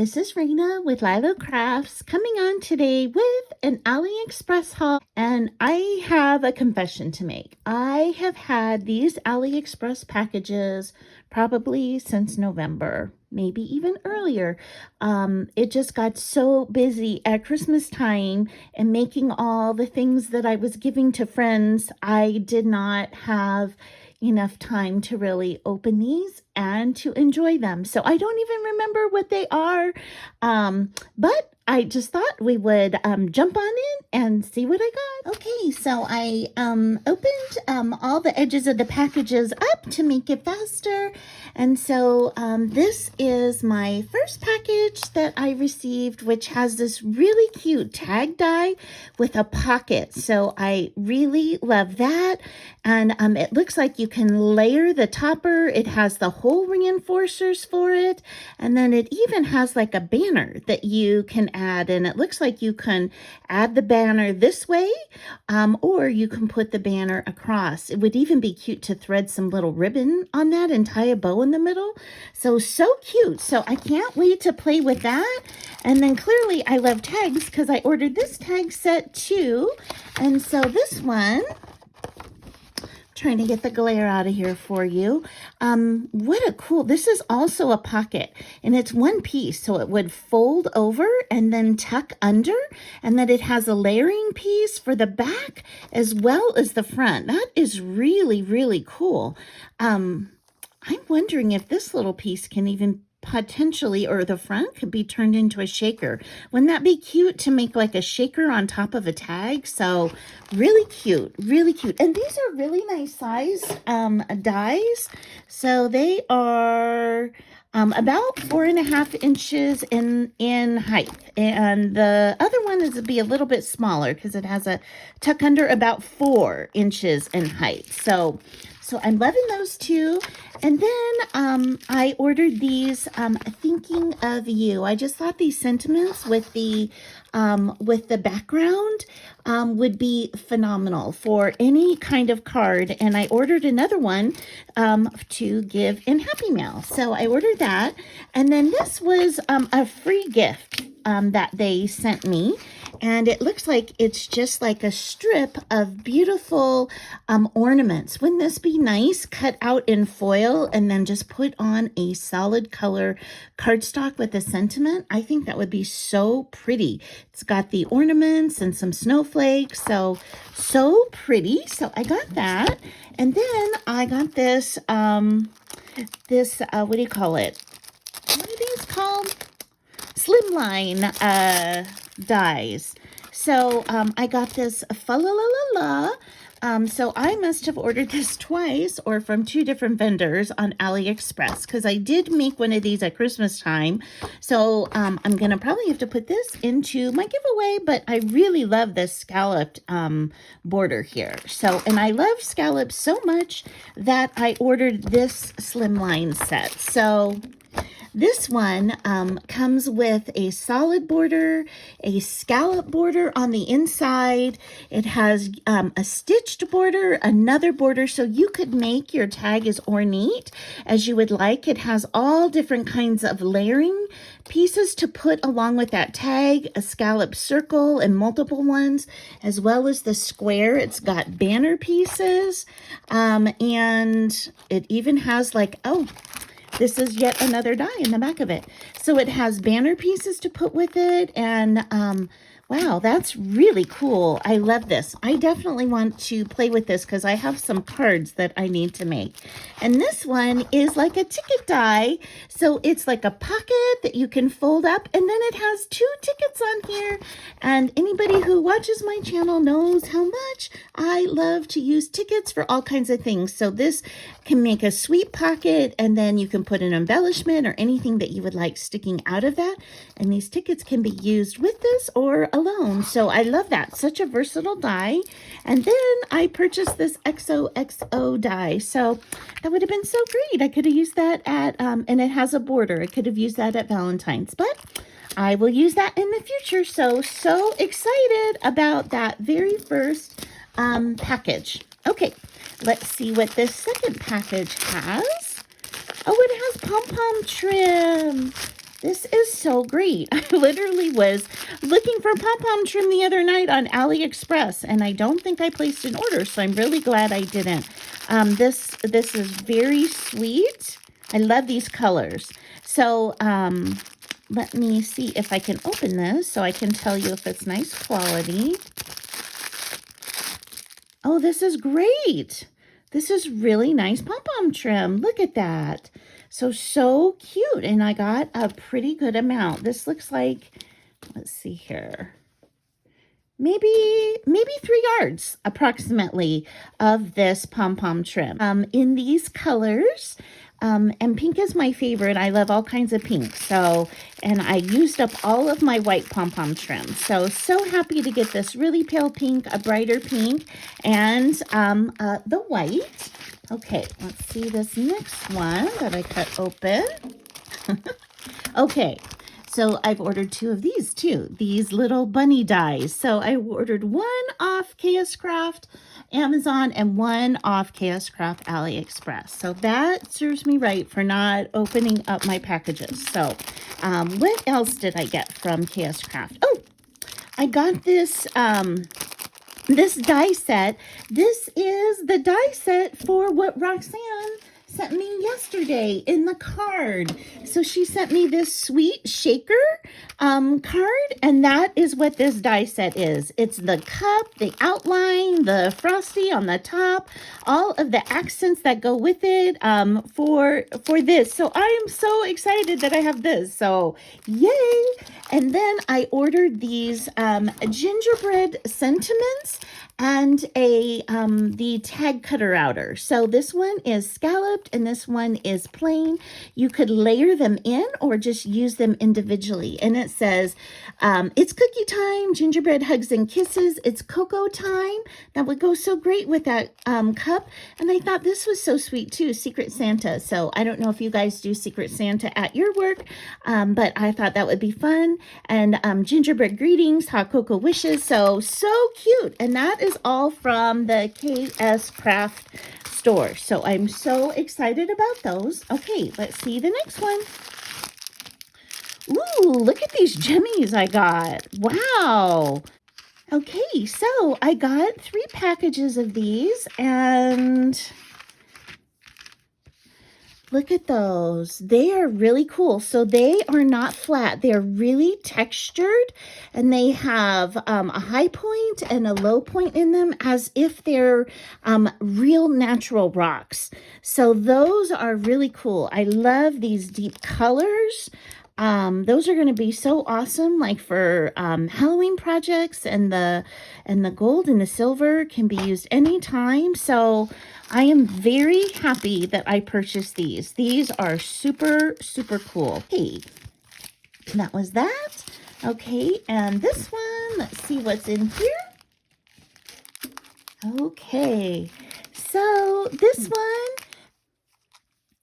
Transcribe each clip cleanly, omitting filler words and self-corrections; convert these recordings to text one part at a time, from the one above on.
This is Raina with LYLO Crafts coming on today with an Aliexpress haul, and I have a confession to make. I have had these Aliexpress packages probably since November, maybe even earlier. It just got so busy at Christmas time and making all the things that I was giving to friends. I did not have enough time to really open these and to enjoy them. So I don't even remember what they are, but I just thought we would jump on in and see what I got. Okay, so I opened all the edges of the packages up to make it faster. And so this is my first package that I received, which has this really cute tag die with a pocket. So I really love that. And it looks like you can layer the topper. It has the hole reinforcers for it. And then it even has like a banner that you can add. And it looks like you can add the banner this way, or you can put the banner across. It would even be cute to thread some little ribbon on that and tie a bow in the middle. So cute. So I can't wait to play with that. And then clearly I love tags because I ordered this tag set too. And so this one, trying to get the glare out of here for you. What a cool, this is also a pocket, and it's one piece, so it would fold over and then tuck under, and then it has a layering piece for the back as well as the front. That is really, really cool. I'm wondering if this little piece can even potentially, or the front could be turned into a shaker. Wouldn't that be cute to make like a shaker on top of a tag? So really cute, really cute. And these are really nice size dies. So they are about 4.5 inches in height. And the other one is to be a little bit smaller because it has a tuck under about 4 inches in height. So I'm loving those two. And then I ordered these thinking of you. I just thought these sentiments with the background would be phenomenal for any kind of card. And I ordered another one to give in Happy Mail. So I ordered that. And then this was a free gift that they sent me. And it looks like it's just like a strip of beautiful ornaments. Wouldn't this be nice? Cut out in foil and then just put on a solid color cardstock with a sentiment. I think that would be so pretty. It's got the ornaments and some snowflakes. So pretty. So I got that. And then I got this, what do you call it? What are these called? Slimline dies. So I got this fa la la la la. So I must have ordered this twice or from 2 different vendors on Aliexpress because I did make one of these at Christmas time. So I'm going to probably have to put this into my giveaway, but I really love this scalloped border here. So, and I love scallops so much that I ordered this slimline set. So this one comes with a solid border, a scallop border on the inside. It has a stitched border, another border, so you could make your tag as ornate as you would like. It has all different kinds of layering pieces to put along with that tag, a scallop circle and multiple ones, as well as the square. It's got banner pieces, and it even has like, this is yet another die in the back of it. So it has banner pieces to put with it. And wow, that's really cool. I love this. I definitely want to play with this because I have some cards that I need to make. And this one is like a ticket die. So it's like a pocket that you can fold up. And then it has 2 tickets on here. And anybody who watches my channel knows how much I love to use tickets for all kinds of things. So this can make a sweet pocket, and then you can put an embellishment or anything that you would like sticking out of that. And these tickets can be used with this or alone. So I love that. Such a versatile die. And then I purchased this Xoxo Die. So that would have been so great. I could have used that at, and it has a border. I could have used that at Valentine's, but I will use that in the future. So excited about that very first package. Okay, let's see what this second package has. Oh, it has pom-pom trim. This is so great. I literally was looking for pom-pom trim the other night on Aliexpress, and I don't think I placed an order, so I'm really glad I didn't. This is very sweet. I love these colors. So let me see if I can open this so I can tell you if it's nice quality. Oh, this is great. This is really nice pom-pom trim. Look at that. So cute. And I got a pretty good amount. This looks like, let's see here, maybe 3 yards approximately of this pom-pom trim in these colors. And pink is my favorite. I love all kinds of pink. So, and I used up all of my white pom-pom trim. So happy to get this really pale pink, a brighter pink, and the white. Okay, let's see this next one that I cut open. Okay, so I've ordered 2 of these too, these little bunny dies. So I ordered one off Chaos Craft Amazon and one off Chaos Craft Aliexpress. So that serves me right for not opening up my packages. So what else did I get from Chaos Craft? Oh, I got this this die set. This is the die set for what Roxanne sent me yesterday in the card. So she sent me this sweet shaker card, and that is what this die set is. It's the cup, the outline, the frosty on the top, all of the accents that go with it for this. So I am so excited that I have this. So yay! And then I ordered these gingerbread sentiments and the tag cutter outer. So this one is scalloped and this one is plain. You could layer them in or just use them individually. And it says, it's cookie time, gingerbread hugs and kisses. It's cocoa time. That would go so great with that cup. And I thought this was so sweet too, Secret Santa. So I don't know if you guys do Secret Santa at your work, but I thought that would be fun. And gingerbread greetings, hot cocoa wishes. So cute. And that is all from the KS Craft store. So I'm so excited about those. Okay, let's see the next one. Ooh, look at these jimmies I got. Wow. Okay, so I got 3 packages of these, and look at those. They are really cool. So they are not flat. They're really textured, and they have a high point and a low point in them as if they're real natural rocks. So those are really cool. I love these deep colors. Those are going to be so awesome, like for Halloween projects, and the gold and the silver can be used anytime. So I am very happy that I purchased these. These are super cool. Okay, that was that. Okay, and this one, let's see what's in here. Okay, so this one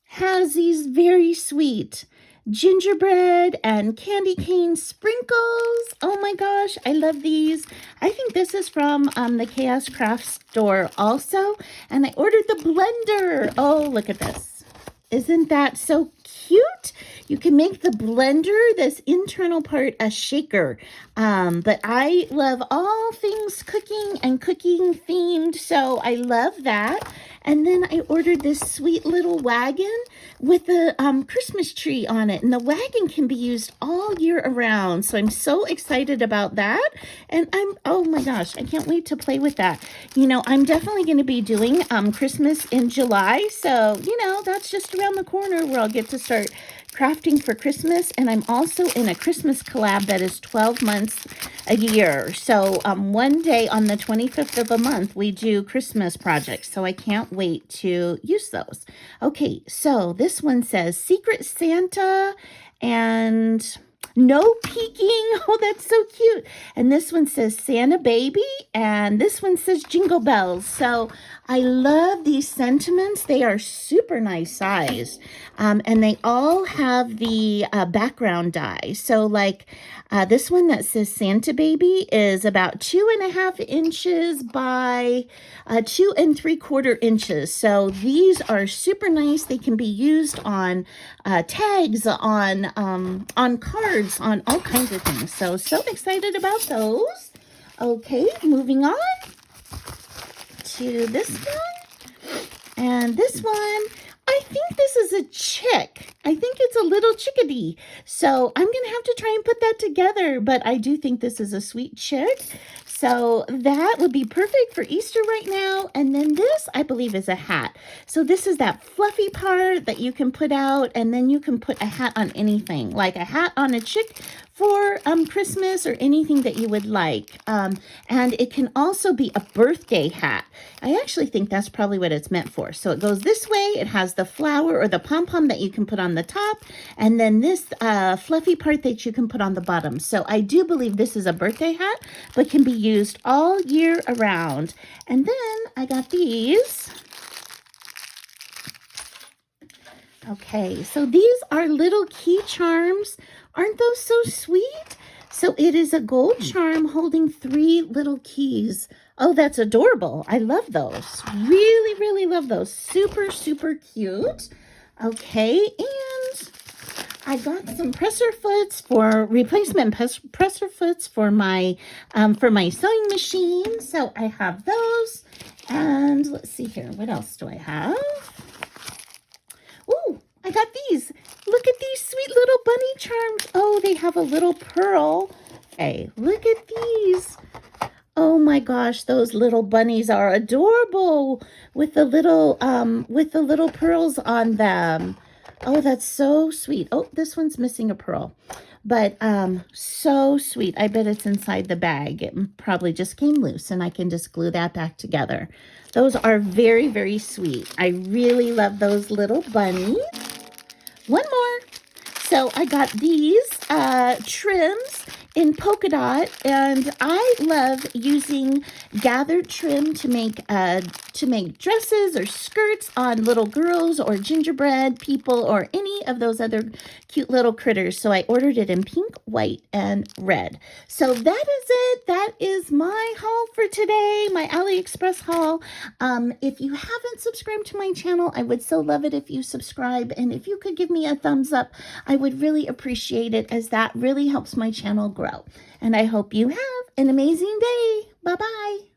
has these very sweet gingerbread and candy cane sprinkles. Oh my gosh, I love these. I think this is from the Chaos Craft store also. And I ordered the blender. Oh, look at this. Isn't that so cute? You can make the blender, this internal part, a shaker. But I love all things cooking and cooking themed, so I love that. And then I ordered this sweet little wagon with the Christmas tree on it. And the wagon can be used all year around. So I'm so excited about that. And oh my gosh, I can't wait to play with that. You know, I'm definitely going to be doing Christmas in July. So, you know, that's just around the corner where I'll get to start crafting for Christmas. And I'm also in a Christmas collab that is 12 months a year. So one day on the 25th of a month, we do Christmas projects. So I can't wait to use those. Okay, so this one says Secret Santa and no peeking. Oh, that's so cute. And this one says Santa Baby, and this one says Jingle Bells. So I love these sentiments. They are super nice size. And they all have the background die. So like this one that says Santa Baby is about 2.5 inches by 2 3/4 inches. So these are super nice. They can be used on tags, on cards, on all kinds of things. So excited about those. Okay, moving on to this one. And this one, I think this is a chick. I think it's a little chickadee. So I'm going to have to try and put that together. But I do think this is a sweet chick. So that would be perfect for Easter right now. And then this, I believe, is a hat. So this is that fluffy part that you can put out. And then you can put a hat on anything. Like a hat on a chick for Christmas or anything that you would like. And it can also be a birthday hat. I actually think that's probably what it's meant for. So it goes this way. It has the flower or the pom-pom that you can put on the top. And then this fluffy part that you can put on the bottom. So I do believe this is a birthday hat, but can be used all year around. And then I got these. Okay, so these are little key charms. Aren't those so sweet? So it is a gold charm holding 3 little keys. Oh, that's adorable. I love those. Really, really love those. Super, super cute. Okay, and I got some presser foots for replacement presser foots for my sewing machine. So I have those. And let's see here. What else do I have? Ooh, I got these. Look at these sweet little bunny charms. Oh, they have a little pearl. Hey, look at these. Oh my gosh, those little bunnies are adorable with the little pearls on them. Oh, that's so sweet. Oh, this one's missing a pearl. But so sweet. I bet it's inside the bag. It probably just came loose and I can just glue that back together. Those are very, very sweet. I really love those little bunnies. One more. So I got these trims in polka dot, and I love using gathered trim to make dresses or skirts on little girls or gingerbread people or any of those other cute little critters. So I ordered it in pink, white, and red. So that is it. That is my haul for today, my AliExpress haul. If you haven't subscribed to my channel, I would so love it if you subscribe, and if you could give me a thumbs up, I would really appreciate it, as that really helps my channel grow. And I hope you have an amazing day. Bye-bye.